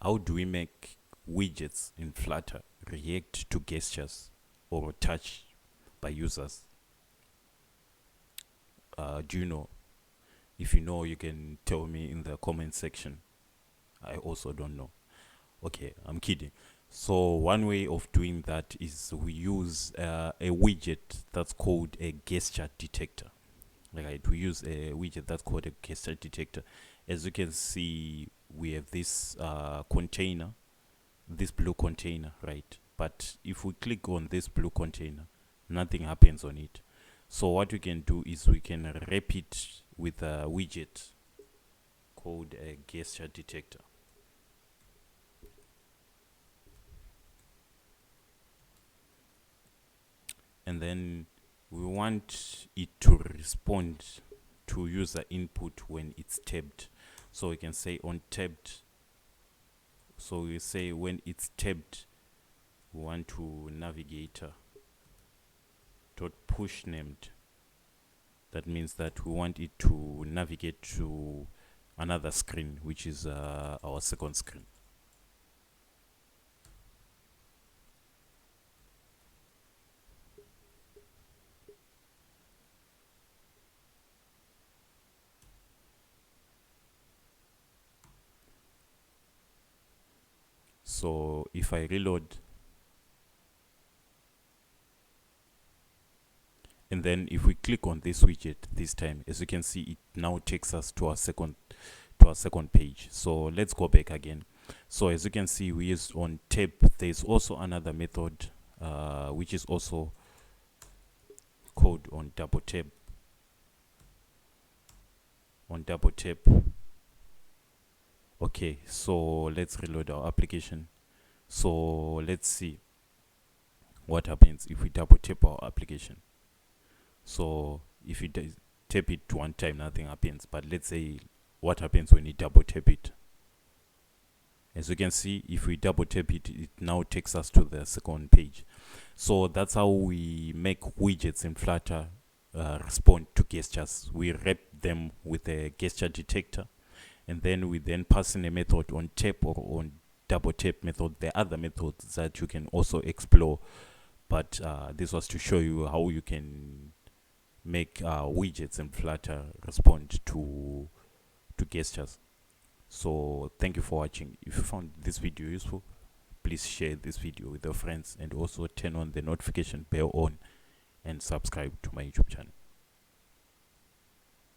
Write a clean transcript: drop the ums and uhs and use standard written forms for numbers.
How do we make widgets in Flutter react to gestures or touch by users? Do you know? If you know, you can tell me in the comment section. I also don't know. Okay, I'm kidding. So one way of doing that is we use a widget that's called a gesture detector. Right, we use a widget that's called a gesture detector. As you can see, we have this container, this blue container, right? But if we click on this blue container, nothing happens on it. So what we can do is we can wrap it with a widget called a gesture detector. And then we want it to respond to user input when it's tabbed. So we can say on tabbed. So we say when it's tabbed, we want to navigator dot push named. That means that we want it to navigate to another screen, which is our second screen. So if I reload, and then if we click on this widget this time, as you can see, it now takes us to our second page. So let's go back again. So as you can see, we used on tab. There's also another method which is also called on double tap. Okay, so let's reload our application. So let's see what happens if we double tap our application. So if you tap it one time, nothing happens. But let's say what happens when you double tap it. As you can see, if we double tap it, it now takes us to the second page. So that's how we make widgets in Flutter respond to gestures. We wrap them with a gesture detector, and then we then pass in a method on tap or on double tap method. There are other methods that you can also explore, but this was to show you how you can make widgets in Flutter respond to gestures. So thank you for watching. If you found this video useful, please share this video with your friends, and also turn on the notification bell on and subscribe to my YouTube channel.